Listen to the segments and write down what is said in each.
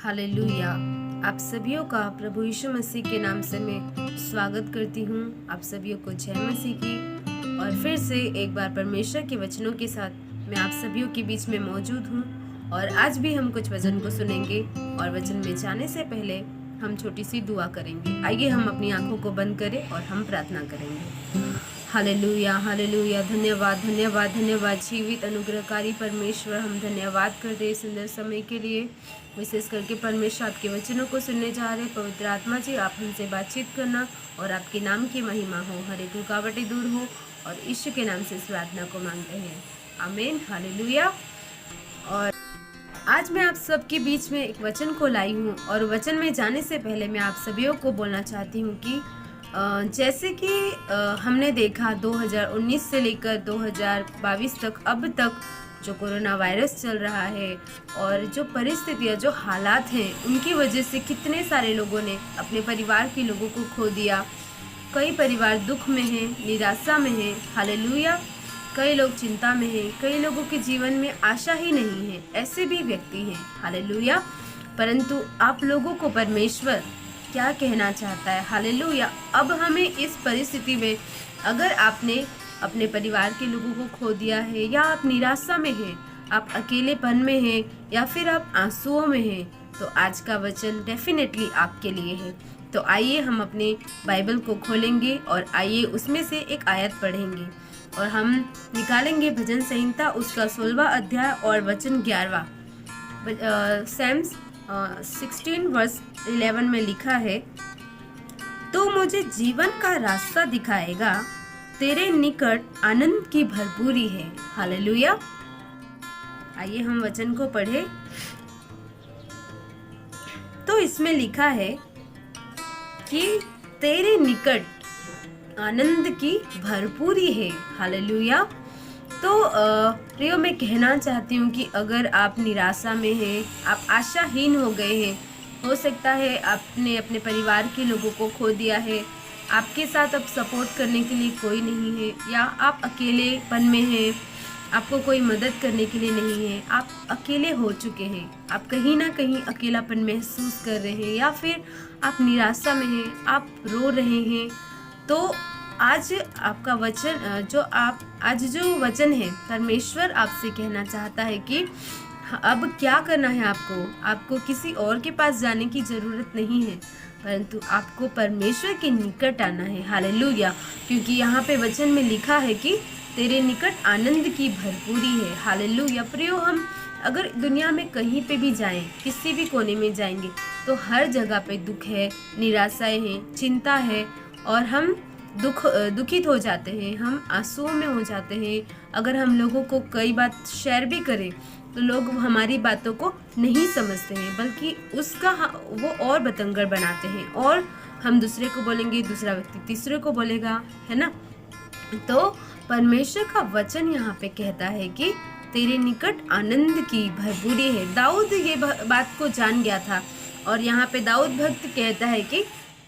Hallelujah. आप सभियों का प्रभु यीशु मसीह के नाम से मैं स्वागत करती हूँ। आप सभियों को जय मसीह की। और फिर से एक बार परमेश्वर के वचनों के साथ मैं आप सभियों के बीच में मौजूद हूँ। और आज भी हम कुछ वचन को सुनेंगे और वचन में जाने से पहले हम छोटी सी दुआ करेंगे। आइए हम अपनी आंखों को बंद करें और हम प्रार्थना करेंगे। Hallelujah, hallelujah. धन्यवाद, धन्यवाद, धन्यवाद जीवित अनुग्रहकारी परमेश्वर, हम धन्यवाद करते हैं सुंदर समय के लिए। विशेष करके परमेश्वर आपके वचनों को सुनने जा रहे। पवित्र आत्मा जी, आप हमसे बातचीत करना और आपके नाम की महिमा हो, हर एक रुकावटें दूर हो, और यीशु के नाम से इस प्रार्थना को मांगते हैं, आमीन। हालेलुया। और आज मैं आप सबके बीच में एक वचन को लाई हूँ, और वचन में जाने से पहले मैं आप सभी को बोलना चाहती हूँ कि जैसे कि हमने देखा 2019 से लेकर 2022 तक, अब तक जो कोरोना वायरस चल रहा है और जो परिस्थितियाँ, जो हालात हैं, उनकी वजह से कितने सारे लोगों ने अपने परिवार के लोगों को खो दिया। कई परिवार दुख में हैं, निराशा में हैं। हालेलुया। कई लोग चिंता में हैं, कई लोगों के जीवन में आशा ही नहीं है, ऐसे भी व्यक्ति हैं। हालेलुया। परंतु आप लोगों को परमेश्वर क्या कहना चाहता है? हालेलुया। अब हमें इस परिस्थिति में, अगर आपने अपने परिवार के लोगों को खो दिया है, या आप निराशा में हैं, आप अकेलेपन में हैं, या फिर आप आंसुओं में हैं, तो आज का वचन डेफिनेटली आपके लिए है। तो आइए हम अपने बाइबल को खोलेंगे और आइए उसमें से एक आयत पढ़ेंगे, और हम निकालेंगे भजन संहिता उसका 16वां अध्याय और वचन 11वां। सैम्स 16 वर्स 11 में लिखा है, तो मुझे जीवन का रास्ता दिखाएगा, तेरे निकट आनंद की भरपूरी है। हालेलुया। आइए हम वचन को पढ़े। तो इसमें लिखा है कि तेरे निकट आनंद की भरपूरी है। हालेलुया। तो प्रियो, मैं कहना चाहती हूँ कि अगर आप निराशा में हैं, आप आशाहीन हो गए हैं, हो सकता है आपने अपने परिवार के लोगों को खो दिया है, आपके साथ अब सपोर्ट करने के लिए कोई नहीं है, या आप अकेलेपन में हैं, आपको कोई मदद करने के लिए नहीं है, आप अकेले हो चुके हैं, आप कहीं ना कहीं अकेलापन महसूस कर रहे हैं, या फिर आप निराशा में हैं, आप रो रहे हैं। तो आज आपका वचन आज जो वचन है, परमेश्वर आपसे कहना चाहता है कि अब क्या करना है। आपको किसी और के पास जाने की ज़रूरत नहीं है, परंतु आपको परमेश्वर के निकट आना है। हालेलुया। क्योंकि यहाँ पे वचन में लिखा है कि तेरे निकट आनंद की भरपूरी है। हालेलुया। प्रियो, हम अगर दुनिया में कहीं पे भी जाएं, किसी भी कोने में जाएंगे, तो हर जगह पे दुख है, निराशाएं हैं, चिंता है, और हम दुखित हो जाते हैं, हम आंसुओं में हो जाते हैं। अगर हम लोगों को कई बात शेयर भी करें, तो लोग हमारी बातों को नहीं समझते हैं, बल्कि उसका वो और बतंगड़ बनाते हैं, और हम दूसरे को बोलेंगे, दूसरा व्यक्ति तीसरे को बोलेगा, है ना। तो परमेश्वर का वचन यहाँ पे कहता है कि तेरे निकट आनंद की भरपूरी है। दाऊद ये बात को जान गया था, और यहाँ पे दाऊद भक्त कहता है कि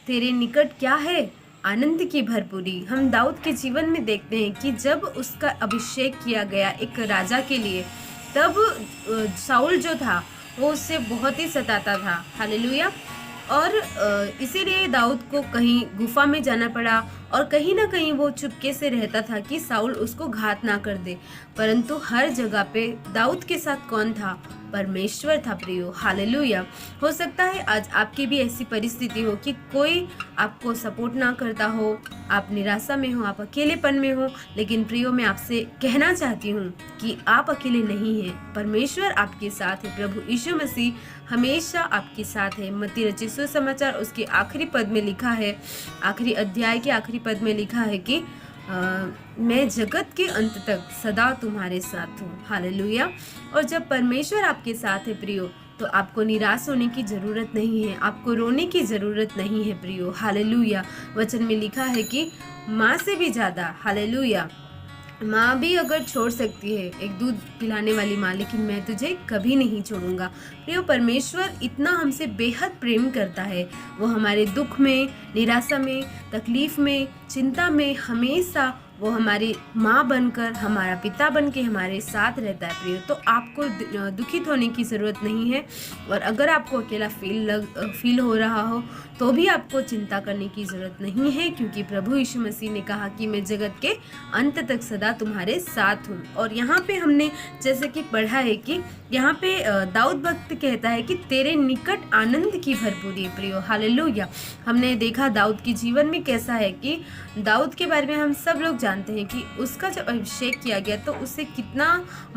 तेरे निकट क्या है? आनंद की भरपूरी। हम दाऊद के जीवन में देखते हैं कि जब उसका अभिषेक किया गया एक राजा के लिए, तब साउल जो था वो उससे बहुत ही सताता था। हालेलुया। और इसीलिए दाऊद को कहीं गुफा में जाना पड़ा, और कहीं ना कहीं वो चुपके से रहता था कि साउल उसको घात ना कर दे। परंतु हर जगह पे दाऊद के साथ कौन था? परमेश्वर था। प्रियो, हालेलुया। हो सकता है आज आपकी भी ऐसी परिस्थिति हो कि कोई आपको सपोर्ट ना करता हो, आप निराशा में हो, आप अकेलेपन में हो, लेकिन प्रियो, मैं आपसे कहना चाहती हूँ कि आप अकेले नहीं हैं। परमेश्वर आपके साथ है। प्रभु यीशु मसीह हमेशा आपके साथ है। मत्ती रचित सुसमाचार उसके आखिरी पद में लिखा है, आखिरी अध्याय के आखिरी पद में लिखा है कि मैं जगत के अंत तक सदा तुम्हारे साथ हूँ। हालेलुया। और जब परमेश्वर आपके साथ है प्रियो, तो आपको निराश होने की ज़रूरत नहीं है, आपको रोने की ज़रूरत नहीं है प्रियो। हालेलुया। वचन में लिखा है कि माँ से भी ज़्यादा, हालेलुया, माँ भी अगर छोड़ सकती है, एक दूध पिलाने वाली माँ, लेकिन मैं तुझे कभी नहीं छोड़ूंगा। प्रियो, परमेश्वर इतना हमसे बेहद प्रेम करता है। वो हमारे दुख में, निराशा में, तकलीफ में, चिंता में हमेशा वो हमारी माँ बनकर, हमारा पिता बनके हमारे साथ रहता है प्रियो। तो आपको दुखित होने की ज़रूरत नहीं है। और अगर आपको अकेला फील हो रहा हो तो भी आपको चिंता करने की ज़रूरत नहीं है, क्योंकि प्रभु यीशु मसीह ने कहा कि मैं जगत के अंत तक सदा तुम्हारे साथ हूँ। और यहाँ पे हमने जैसे कि पढ़ा है कि यहाँ पे दाऊद भक्त कहता है कि तेरे निकट आनंद की भरपूरी है प्रियो। हालेलुया। हमने देखा दाऊद के जीवन में कैसा है कि दाऊद के बारे में हम सब लोग जानते हैं कि उसका जब अभिषेक किया गया तो उसे कितना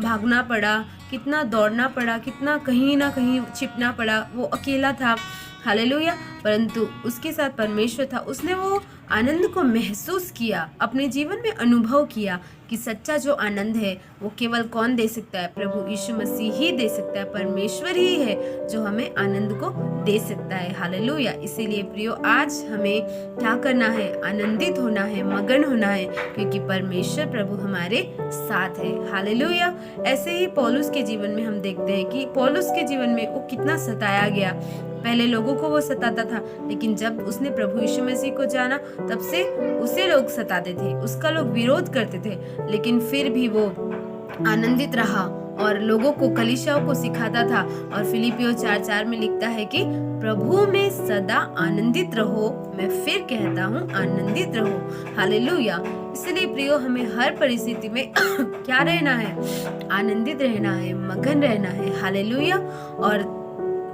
भागना पड़ा, कितना दौड़ना पड़ा, कितना कहीं ना कहीं छिपना पड़ा। वो अकेला था, हालेलुया, परंतु उसके साथ परमेश्वर था। उसने वो आनंद को महसूस किया, अपने जीवन में अनुभव किया कि सच्चा जो आनंद है वो केवल कौन दे सकता है? प्रभु यीशु मसीह ही दे सकता है। परमेश्वर ही है जो हमें आनंद को दे सकता है। हालेलुया। इसीलिए प्रियो, आज हमें क्या करना है? आनंदित होना है, मगन होना है, क्योंकि परमेश्वर प्रभु हमारे साथ है। हालेलुया। ऐसे ही पौलुस के जीवन में हम देखते हैं कि पौलुस के जीवन में वो कितना सताया गया। पहले लोगों को वो सताता था, लेकिन जब उसने प्रभु यीशु मसीह को जाना तब से उसे लोग सताते थे, उसका लोग विरोध करते थे, लेकिन फिर भी वो आनंदित रहा और लोगों को, कलीसियाओं को सिखाता था। और फिलिपियों 4:4 में लिखता है कि प्रभु में सदा आनंदित रहो, मैं फिर कहता हूँ आनंदित रहो। हालेलुया। इसलिए प्रियो, हमें हर परिस्थिति में क्या रहना है? आनंदित रहना है, मगन रहना है। हालेलुया। और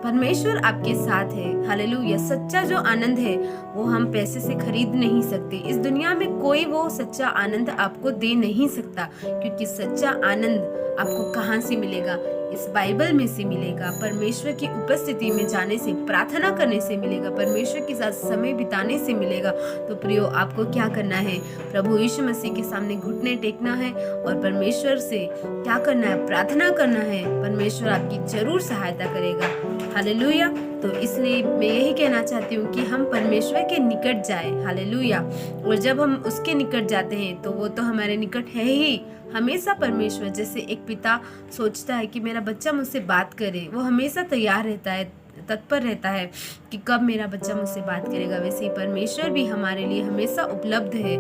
परमेश्वर आपके साथ है। हालेलुया। सच्चा जो आनंद है वो हम पैसे से खरीद नहीं सकते। इस दुनिया में कोई वो सच्चा आनंद आपको दे नहीं सकता, क्योंकि सच्चा आनंद आपको कहाँ से मिलेगा? इस बाइबल में से मिलेगा, परमेश्वर की उपस्थिति में जाने से, प्रार्थना करने से मिलेगा, परमेश्वर के साथ समय बिताने से मिलेगा। तो प्रियो, आपको क्या करना है? प्रभु यीशु मसीह के सामने घुटने टेकना है और परमेश्वर से क्या करना है? प्रार्थना करना है। परमेश्वर आपकी जरूर सहायता करेगा। हालेलुया। तो इसलिए मैं यही कहना चाहती हूँ कि हम परमेश्वर के निकट जाए। हालेलुया। और जब हम उसके निकट जाते हैं तो वो तो हमारे निकट है ही हमेशा। परमेश्वर, जैसे एक पिता सोचता है कि मेरा बच्चा मुझसे बात करे, वो हमेशा तैयार रहता है, तत्पर रहता है कि कब मेरा बच्चा मुझसे बात करेगा, वैसे ही परमेश्वर भी हमारे लिए हमेशा उपलब्ध है।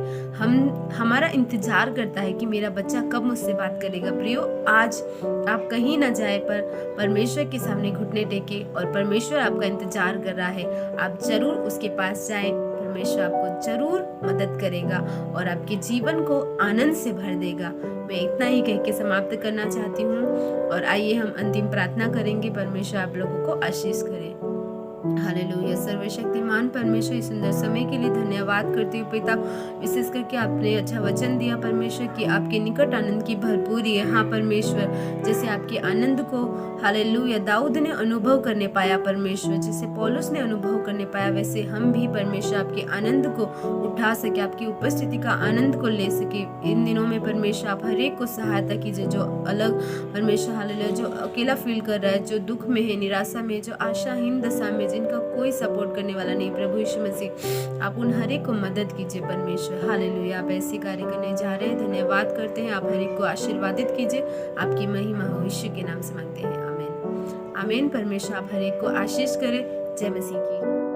हमारा इंतजार करता है कि मेरा बच्चा कब मुझसे बात करेगा। प्रियो, आज आप कहीं ना जाए पर परमेश्वर के सामने घुटने टेके और परमेश्वर आपका इंतजार कर रहा है। आप जरूर उसके पास जाएं, परमेश्वर आपको जरूर मदद करेगा और आपके जीवन को आनंद से भर देगा। मैं इतना ही कह के समाप्त करना चाहती हूँ और आइए हम अंतिम प्रार्थना करेंगे। परमेश्वर आप लोगों को आशीष करे। हालेलुया। सर्वशक्तिमान परमेश्वर, इस सुंदर समय के लिए धन्यवाद करती हूँ पिता। विशेष करके आपने अच्छा वचन दिया परमेश्वर कि आपके निकट आनंद की भरपूरी है। हाँ परमेश्वर, जैसे आपके आनंद को हालेलुया दाऊद ने अनुभव करने पाया परमेश्वर, जैसे पौलुस ने अनुभव करने पाया, वैसे हम भी परमेश्वर आपके आनंद को उठा सके, आपकी उपस्थिति का आनंद को ले सके। इन दिनों में परमेश्वर आप हर एक को सहायता कीजिए जो अलग परमेश्वर हालेलुया, जो अकेला फील कर रहा है, जो दुख में है, निराशा में, जो आशाहीन दशा में, जिनका कोई सपोर्ट करने वाला नहीं। प्रभु यीशु मसीह, आप उन हर एक को मदद कीजिए परमेश्वर। हालेलुया। आप ऐसे कार्य करने जा रहे हैं, धन्यवाद करते हैं। आप हर एक को आशीर्वादित कीजिए, आपकी महिमा हो, यीशु के नाम से मांगते हैं, आमीन आमीन। परमेश्वर आप हर एक को आशीष करे। जय मसीह की।